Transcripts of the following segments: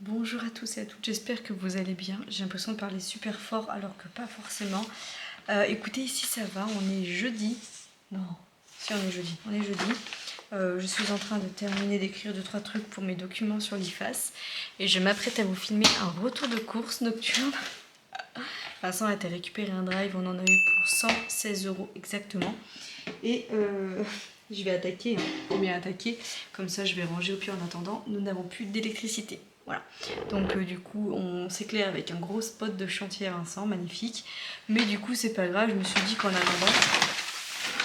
Bonjour à tous et à toutes, j'espère que vous allez bien. J'ai l'impression de parler super fort alors que pas forcément. Écoutez, ici ça va, on est jeudi. Non, si on est jeudi, je suis en train de terminer d'écrire 2-3 trucs pour mes documents sur l'IFAS et je m'apprête à vous filmer un retour de course nocturne. Vincent a été récupérer un drive, on en a eu pour 116 € exactement. Et je vais attaquer, bien attaquer, comme ça je vais ranger au pire en attendant. Nous n'avons plus d'électricité. Voilà. Donc du coup on s'éclaire avec un gros spot de chantier à Vincent, magnifique. Mais du coup c'est pas grave, je me suis dit qu'en attendant,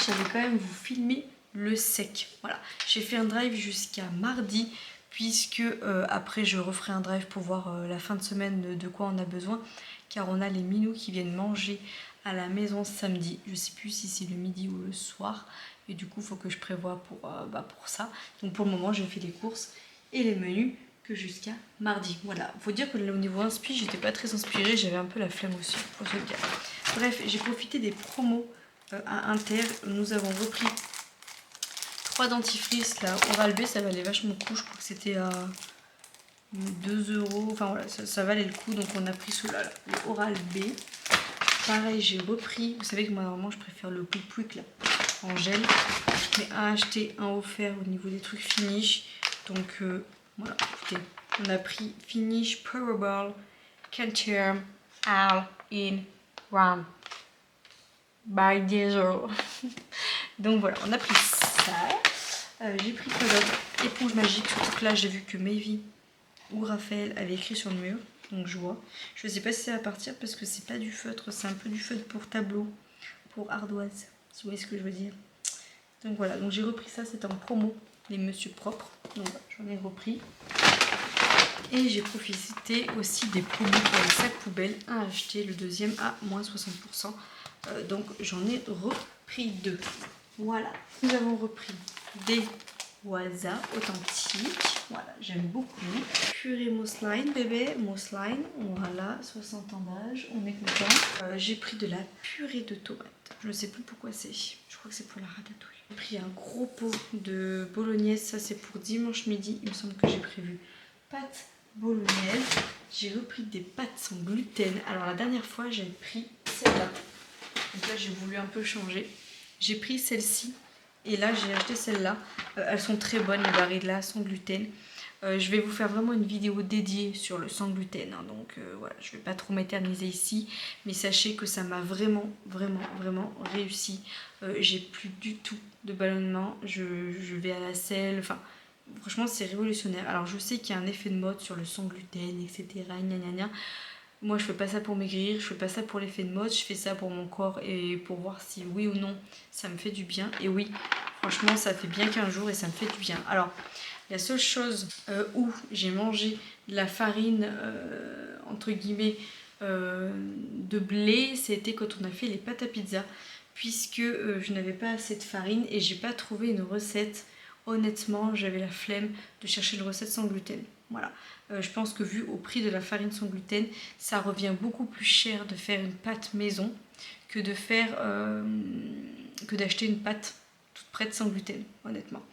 j'allais quand même vous filmer le sec. Voilà. J'ai fait un drive jusqu'à mardi, puisque après je referai un drive pour voir la fin de semaine de quoi on a besoin, car on a les minous qui viennent manger à la maison samedi. Je sais plus si c'est le midi ou le soir, et du coup il faut que je prévoie pour ça. Donc pour le moment j'ai fait les courses et les menus que jusqu'à mardi. Voilà, faut dire que au niveau inspi, j'étais pas très inspirée, j'avais un peu la flemme aussi, faut se le dire. Bref, j'ai profité des promos à Inter. Nous avons repris 3 dentifrices là, Oral B, ça valait vachement le coup, je crois que c'était à 2 €, enfin voilà, ça valait le coup, donc on a pris ceux-là, le Oral B. Pareil, j'ai repris, vous savez que moi normalement je préfère le Pouic Pouic là, en gel, mais un acheté, un offert au niveau des trucs finish, donc voilà, écoutez, on a pris Finish Powerball Canterm All in One by 10 €. Donc voilà, on a pris ça. J'ai pris quoi d'autre? Éponge magique, surtout que là j'ai vu que Mayvi ou Raphaël avait écrit sur le mur, donc je vois. Je sais pas si ça va partir parce que c'est pas du feutre, c'est un peu du feutre pour tableau, pour ardoise, si vous voyez ce que je veux dire. Donc voilà, donc j'ai repris ça, c'est en promo, les Monsieur Propres, donc voilà, j'en ai repris. Et j'ai profité aussi des promos pour les sacs poubelles, un acheté, le deuxième à moins 60%. Donc j'en ai repris 2. Voilà, nous avons repris des Waza authentiques. Voilà, j'aime beaucoup. Purée mousseline, bébé, mousseline. Voilà, 60 ans d'âge, on est content. J'ai pris de la purée de tomates. Je ne sais plus pourquoi c'est. Je crois que c'est pour la ratatouille. J'ai pris un gros pot de bolognaise. Ça, c'est pour dimanche midi. Il me semble que j'ai prévu pâtes bolognaise. J'ai repris des pâtes sans gluten. Alors, la dernière fois, j'avais pris celle-là. Donc là, j'ai voulu un peu changer. J'ai pris celle-ci et là, j'ai acheté celle-là. Elles sont très bonnes, les Barilla sans gluten. Je vais vous faire vraiment une vidéo dédiée sur le sans gluten. Hein, donc voilà, je ne vais pas trop m'éterniser ici. Mais sachez que ça m'a vraiment réussi. J'ai plus du tout de ballonnement. Je vais à la selle. Enfin, franchement, c'est révolutionnaire. Alors, je sais qu'il y a un effet de mode sur le sans gluten, etc. Gna gna gna. Moi, je fais pas ça pour maigrir, je fais pas ça pour l'effet de mode, je fais ça pour mon corps et pour voir si oui ou non ça me fait du bien. Et oui, franchement, ça fait bien 15 jours et ça me fait du bien. Alors, la seule chose où j'ai mangé de la farine, entre guillemets, de blé, c'était quand on a fait les pâtes à pizza, puisque je n'avais pas assez de farine et j'ai pas trouvé une recette. Honnêtement, j'avais la flemme de chercher une recette sans gluten. Voilà. Je pense que vu au prix de la farine sans gluten, ça revient beaucoup plus cher de faire une pâte maison que de faire que d'acheter une pâte toute prête sans gluten, honnêtement.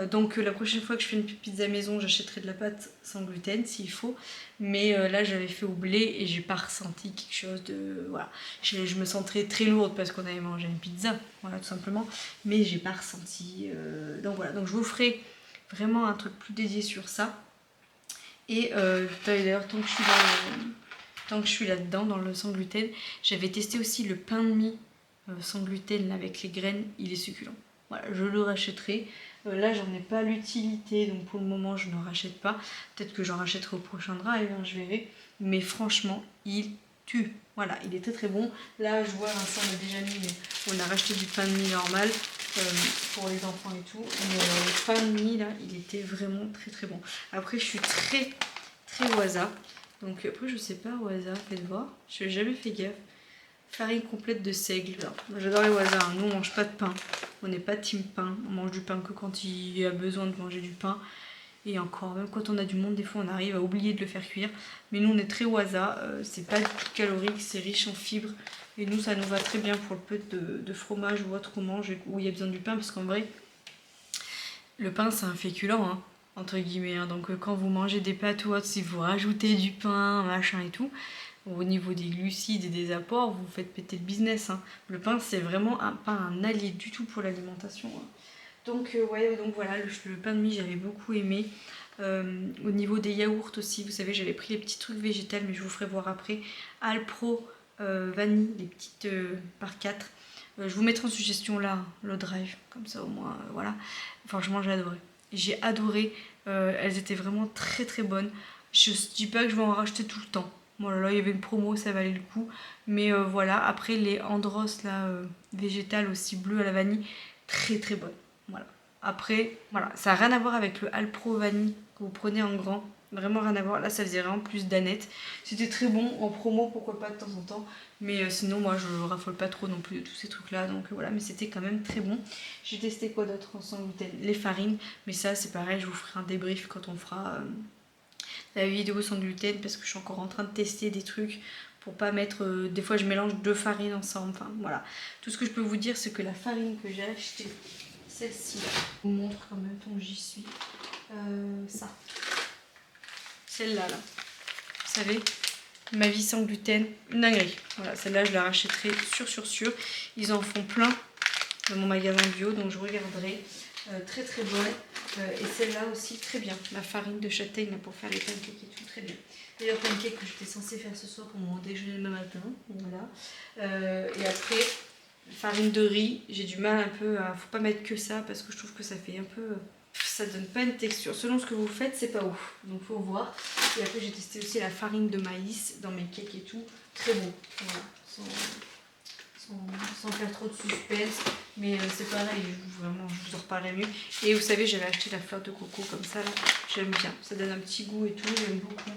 Donc la prochaine fois que je fais une pizza maison, j'achèterai de la pâte sans gluten s'il faut. Mais là, j'avais fait au blé et j'ai pas ressenti quelque chose de... Voilà. Je me sens très lourde parce qu'on avait mangé une pizza, voilà, tout simplement. Mais j'ai pas ressenti... Donc voilà, donc je vous ferai vraiment un truc plus dédié sur ça. Et d'ailleurs, tant que je suis là-dedans, dans le sans gluten, j'avais testé aussi le pain de mie sans gluten là, avec les graines, il est succulent. Voilà, je le rachèterai. Là, j'en ai pas l'utilité, donc pour le moment, je ne rachète pas. Peut-être que j'en rachèterai au prochain drive, hein, je verrai. Mais franchement, il tue. Voilà, il est très bon. Là, je vois, Vincent l'a déjà mis, mais on a racheté du pain de mie normal pour les enfants et tout. Mais le pain de mie, là, il était vraiment très bon. Après, je suis très Waza. Donc après, je sais pas, Waza, faites voir. Je n'ai jamais fait gaffe. Farine complète de seigle. J'adore les Waza. Hein. Nous, on mange pas de pain. On n'est pas team pain. On mange du pain que quand il y a besoin de manger du pain. Et encore, même quand on a du monde, des fois, on arrive à oublier de le faire cuire. Mais nous, on est très Waza. C'est pas du tout calorique, c'est riche en fibres. Et nous, ça nous va très bien pour le peu de fromage ou autre qu'on mange où il y a besoin du pain. Parce qu'en vrai, le pain, c'est un féculent. Hein. entre guillemets. Hein. Donc quand vous mangez des pâtes ou autre, si vous rajoutez du pain, machin et tout, au niveau des glucides et des apports, vous faites péter le business. Hein. Le pain, c'est vraiment pas un allié du tout pour l'alimentation. Hein. Donc ouais, donc voilà, le pain de mie, j'avais beaucoup aimé. Au niveau des yaourts aussi, vous savez, j'avais pris les petits trucs végétales, mais je vous ferai voir après. Alpro vanille, les petites par 4. Je vous mettrai en suggestion là, le drive, comme ça au moins, voilà. Franchement, j'ai adoré. J'ai adoré, elles étaient vraiment très très bonnes. Je dis pas que je vais en racheter tout le temps. Voilà, là il y avait une promo, ça valait le coup. Mais voilà, après les Andros là, végétales aussi bleues à la vanille, très très bonnes. Voilà. Après, voilà, ça n'a rien à voir avec le Alpro vanille que vous prenez en grand. Vraiment rien à voir. Là, ça faisait vraiment plus d'aneth. C'était très bon en promo, pourquoi pas de temps en temps. Mais sinon, moi, je raffole pas trop non plus de tous ces trucs-là. Donc voilà, mais c'était quand même très bon. J'ai testé quoi d'autre sans gluten? Les farines. Mais ça, c'est pareil, je vous ferai un débrief quand on fera la vidéo sans gluten. Parce que je suis encore en train de tester des trucs pour pas mettre... des fois, je mélange 2 farines ensemble. Enfin, voilà. Tout ce que je peux vous dire, c'est que la farine que j'ai achetée, celle-ci, je vous montre en même temps que j'y suis. Ça. Celle-là, là. Vous savez, ma vie sans gluten, une dinguerie. Voilà, celle-là, je la rachèterai sûr. Ils en font plein dans mon magasin bio, donc je regarderai. Très très bonne. Et celle-là aussi, très bien. La farine de châtaigne là, pour faire les pancakes et tout, très bien. D'ailleurs, pancakes que j'étais censée faire ce soir pour mon déjeuner demain matin. Voilà. Et après, farine de riz, j'ai du mal un peu à... Faut pas mettre que ça parce que je trouve que ça fait un peu... Ça donne pas une texture. Selon ce que vous faites, c'est pas ouf. Donc faut voir. Et après, j'ai testé aussi la farine de maïs dans mes cakes et tout. Très bon. Voilà. Sans faire trop de suspense. Mais c'est pareil, vraiment, je vous en reparlerai mieux. Et vous savez, j'avais acheté la fleur de coco comme ça. Là. J'aime bien. Ça donne un petit goût et tout. J'aime beaucoup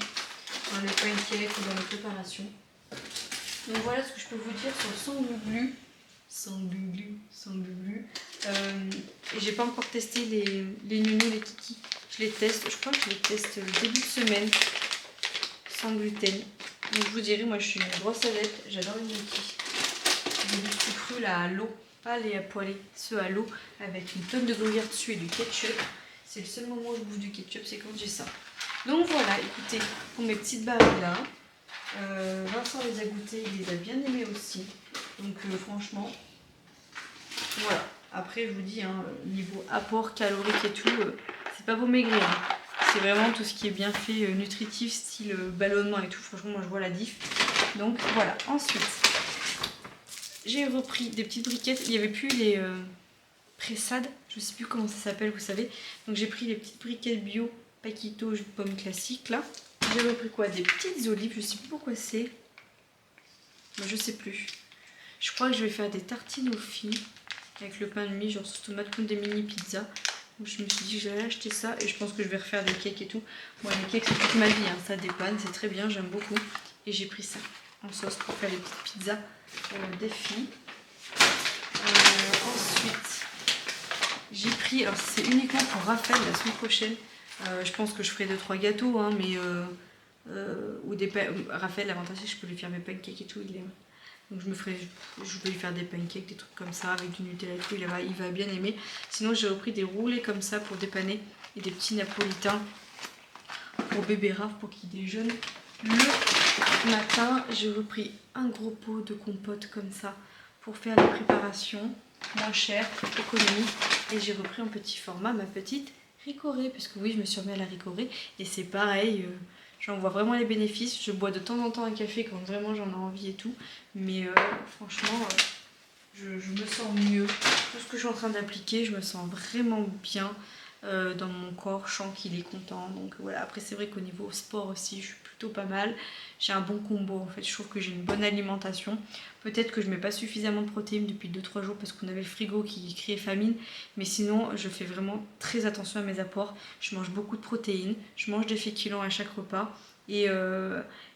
dans les pancakes ou dans les préparations. Donc voilà ce que je peux vous dire sur le sans glu. Et j'ai pas encore testé les nounous, les kikis. Je les teste, je crois que je les teste le début de semaine sans gluten. Donc je vous dirai, moi je suis une grosse adepte, j'adore les gnocchis. J'ai du sucre là à l'eau, pas les à poêler, ceux à l'eau avec une tonne de gruyère dessus et du ketchup. C'est le seul moment où je bouffe du ketchup, c'est quand j'ai ça. Donc voilà, écoutez, pour mes petites barres là. Vincent les a goûtés, il les a bien aimés aussi. Donc franchement, voilà. Après je vous dis, hein, niveau apport calorique et tout, c'est pas pour maigrir. Hein. C'est vraiment tout ce qui est bien fait, nutritif, style ballonnement et tout. Franchement, moi je vois la diff. Donc voilà. Ensuite, j'ai repris des petites briquettes. Il n'y avait plus les pressades, je sais plus comment ça s'appelle, vous savez. Donc j'ai pris les petites briquettes bio, Paquito, pommes classiques là. J'ai repris quoi? Des petites olives, je sais plus pourquoi c'est. Je sais plus. Je crois que je vais faire des tartines aux filles avec le pain de mie, genre sauce tomate comme des mini pizzas. Donc je me suis dit que j'allais acheter ça et je pense que je vais refaire des cakes et tout. Moi les cakes c'est toute ma vie, hein. Ça dépanne, c'est très bien, j'aime beaucoup. Et j'ai pris ça en sauce pour faire les petites pizzas des filles. Ensuite, j'ai pris, alors c'est uniquement pour Raphaël la semaine prochaine. Je pense que je ferai 2-3 gâteaux, hein, mais ou des Raphaël, l'avantage c'est que je peux lui faire mes pancakes et tout, il aime. Donc je vais lui faire des pancakes, des trucs comme ça avec du Nutella et tout, il va bien aimer. Sinon j'ai repris des roulés comme ça pour dépanner et des petits napolitains pour bébé Raph pour qu'il déjeune le matin. J'ai repris un gros pot de compote comme ça pour faire les préparations moins chères, économiques. Et j'ai repris en petit format ma petite ricorée, parce que oui, je me suis remis à la ricorée et c'est pareil, j'en vois vraiment les bénéfices. Je bois de temps en temps un café quand vraiment j'en ai envie et tout, mais franchement, je me sens mieux. Tout ce que je suis en train d'appliquer, je me sens vraiment bien dans mon corps, je sens qu'il est content. Donc voilà, après c'est vrai qu'au niveau sport aussi, je suis plutôt pas mal. J'ai un bon combo en fait, je trouve que j'ai une bonne alimentation. Peut-être que je mets pas suffisamment de protéines depuis 2-3 jours parce qu'on avait le frigo qui criait famine. Mais sinon, je fais vraiment très attention à mes apports. Je mange beaucoup de protéines, je mange des féculents à chaque repas et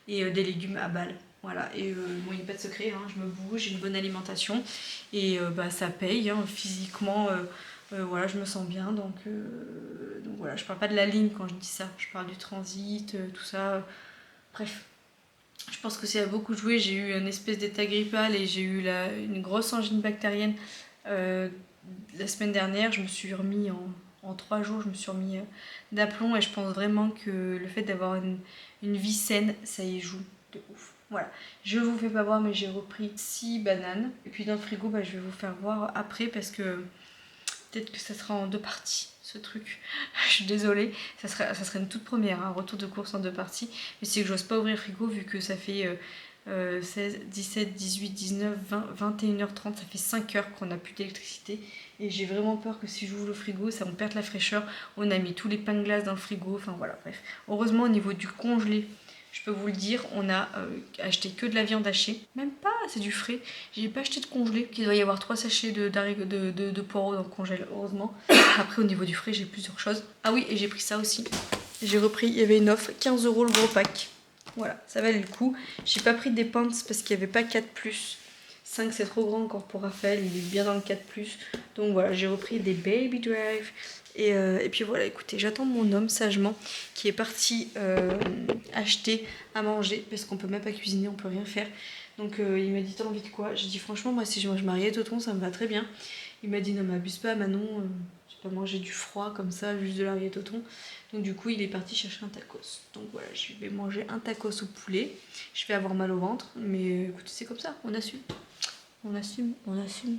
des légumes à balles. Voilà, et bon, il n'y a pas de secret, hein, je me bouge, j'ai une bonne alimentation et ça paye, hein, physiquement, voilà, je me sens bien, donc voilà, je parle pas de la ligne quand je dis ça, je parle du transit, tout ça, bref. Je pense que ça a beaucoup joué, j'ai eu une espèce d'état grippal et j'ai eu une grosse angine bactérienne la semaine dernière, je me suis remis en 3 jours je me suis remis d'aplomb et je pense vraiment que le fait d'avoir une vie saine, ça y joue de ouf. Voilà, je vous fais pas voir mais j'ai repris 6 bananes. Et puis dans le frigo, bah, je vais vous faire voir après parce que peut-être que ça sera en 2 parties ce truc. Je suis désolée, ça serait une toute première, un retour de course en 2 parties. Mais c'est que j'ose pas ouvrir le frigo vu que ça fait 16, 17, 18, 19, 20, 21h30, ça fait 5 heures qu'on n'a plus d'électricité. Et j'ai vraiment peur que si j'ouvre le frigo, ça me perde la fraîcheur. On a mis tous les pains de glace dans le frigo, enfin voilà, bref. Heureusement au niveau du congelé, je peux vous le dire, on a acheté que de la viande hachée. Même pas, c'est du frais. J'ai pas acheté de congelé. Il doit y avoir 3 sachets de poireaux dans le congèle, heureusement. Après, au niveau du frais, j'ai plusieurs choses. Ah oui, et j'ai pris ça aussi. J'ai repris, il y avait une offre, 15 € le gros pack. Voilà, ça valait le coup. J'ai pas pris des pants parce qu'il n'y avait pas 4+. 5 c'est trop grand encore pour Raphaël, il est bien dans le 4+. Donc voilà, j'ai repris des Baby Drive. Et puis voilà, écoutez, j'attends mon homme sagement qui est parti acheter à manger parce qu'on peut même pas cuisiner, on peut rien faire. Donc il m'a dit t'as envie de quoi? J'ai dit franchement moi si je mange Mariette au thon ça me va très bien. Il m'a dit non mais abuse pas Manon, j'ai pas mangé du froid comme ça, juste de la rillette au thon. Donc du coup il est parti chercher un tacos. Donc voilà, je vais manger un tacos au poulet. Je vais avoir mal au ventre, mais écoutez c'est comme ça, on assume. On assume, on assume.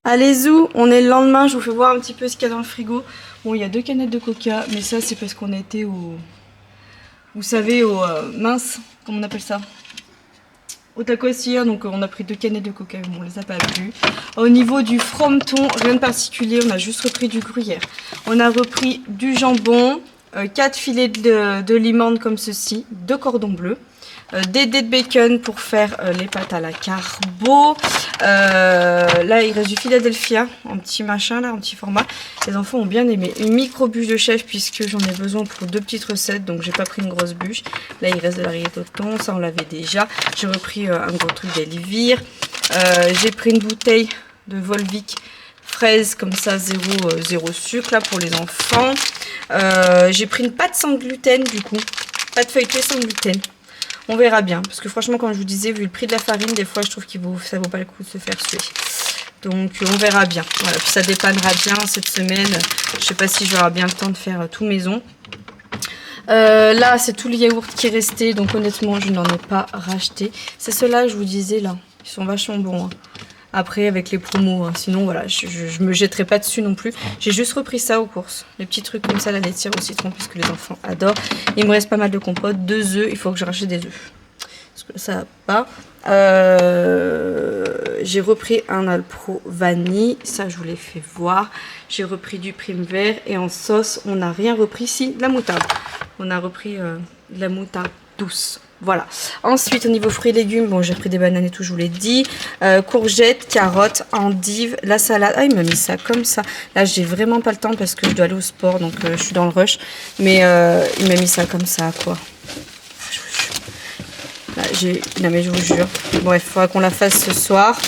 Allez zou, on est le lendemain, je vous fais voir un petit peu ce qu'il y a dans le frigo. Bon, il y a 2 canettes de coca, mais ça c'est parce qu'on a été au... Vous savez, au... mince, comment on appelle ça? Au tacos hier, donc on a pris 2 canettes de coca, bon on les a pas bu. Au niveau du frometon, rien de particulier, on a juste repris du gruyère. On a repris du jambon, 4 filets de limande comme ceci, 2 cordons bleus. Des dés de bacon pour faire les pâtes à la carbo. Là il reste du Philadelphia, un petit machin là, un petit format. Les enfants ont bien aimé. Une micro bûche de chef puisque j'en ai besoin pour 2 petites recettes, donc j'ai pas pris une grosse bûche. Là il reste de la rillette au thon, ça on l'avait déjà. J'ai repris un gros truc d'Elvire. J'ai pris une bouteille de Volvic fraise comme ça, zéro sucre là pour les enfants. J'ai pris une pâte sans gluten du coup, pâte feuilletée sans gluten. On verra bien, parce que franchement, comme je vous disais, vu le prix de la farine, des fois, je trouve que ça vaut pas le coup de se faire suer. Donc, on verra bien. Voilà, puis ça dépannera bien cette semaine. Je sais pas si j'aurai bien le temps de faire tout maison. Là, c'est tout le yaourt qui restait, donc honnêtement, je n'en ai pas racheté. C'est ceux-là, je vous disais, là. Ils sont vachement bons. Hein. Après, avec les promos, hein. Sinon, voilà, je me jetterai pas dessus non plus. J'ai juste repris ça aux courses. Les petits trucs comme ça, la laitière au citron, puisque les enfants adorent. Il me reste pas mal de compotes, 2 œufs. Il faut que je rachète des œufs. Parce que ça va pas. J'ai repris un Alpro vanille. Ça, je vous l'ai fait voir. J'ai repris du prime vert. Et en sauce, on n'a rien repris. Si, de la moutarde. On a repris de la moutarde douce. Voilà. Ensuite, au niveau fruits et légumes, bon, j'ai pris des bananes et tout, je vous l'ai dit. Courgettes, carottes, endives, la salade. Ah, il m'a mis ça comme ça. Là, j'ai vraiment pas le temps parce que je dois aller au sport, donc je suis dans le rush. Mais il m'a mis ça comme ça, quoi. Je vous jure. Là, non, mais je vous jure. Bref, il faudra qu'on la fasse ce soir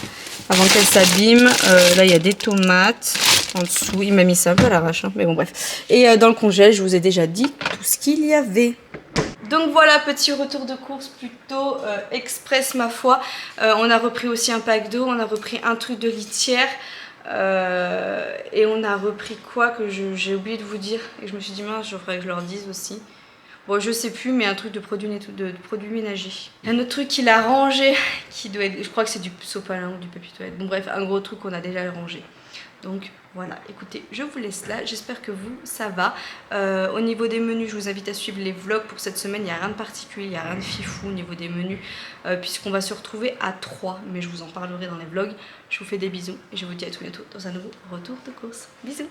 avant qu'elle s'abîme. Là, il y a des tomates en dessous. Il m'a mis ça un peu à l'arrache, hein, mais bon, bref. Et dans le congèle, je vous ai déjà dit tout ce qu'il y avait. Donc voilà, petit retour de course plutôt express ma foi. On a repris aussi un pack d'eau, on a repris un truc de litière. Et on a repris quoi que j'ai oublié de vous dire. Et je me suis dit, mince, il faudrait que je leur dise aussi. Bon, je sais plus, mais un truc de produits ménagers. Un autre truc qu'il a rangé, qui doit être, je crois que c'est du sopalin ou du papier toilette. Bon bref, un gros truc qu'on a déjà rangé. Donc voilà, écoutez, je vous laisse là. J'espère que vous, ça va. Au niveau des menus, je vous invite à suivre les vlogs pour cette semaine. Il n'y a rien de particulier, il n'y a rien de fifou au niveau des menus. Puisqu'on va se retrouver à 3. Mais je vous en parlerai dans les vlogs. Je vous fais des bisous et je vous dis à tout bientôt dans un nouveau retour de course. Bisous!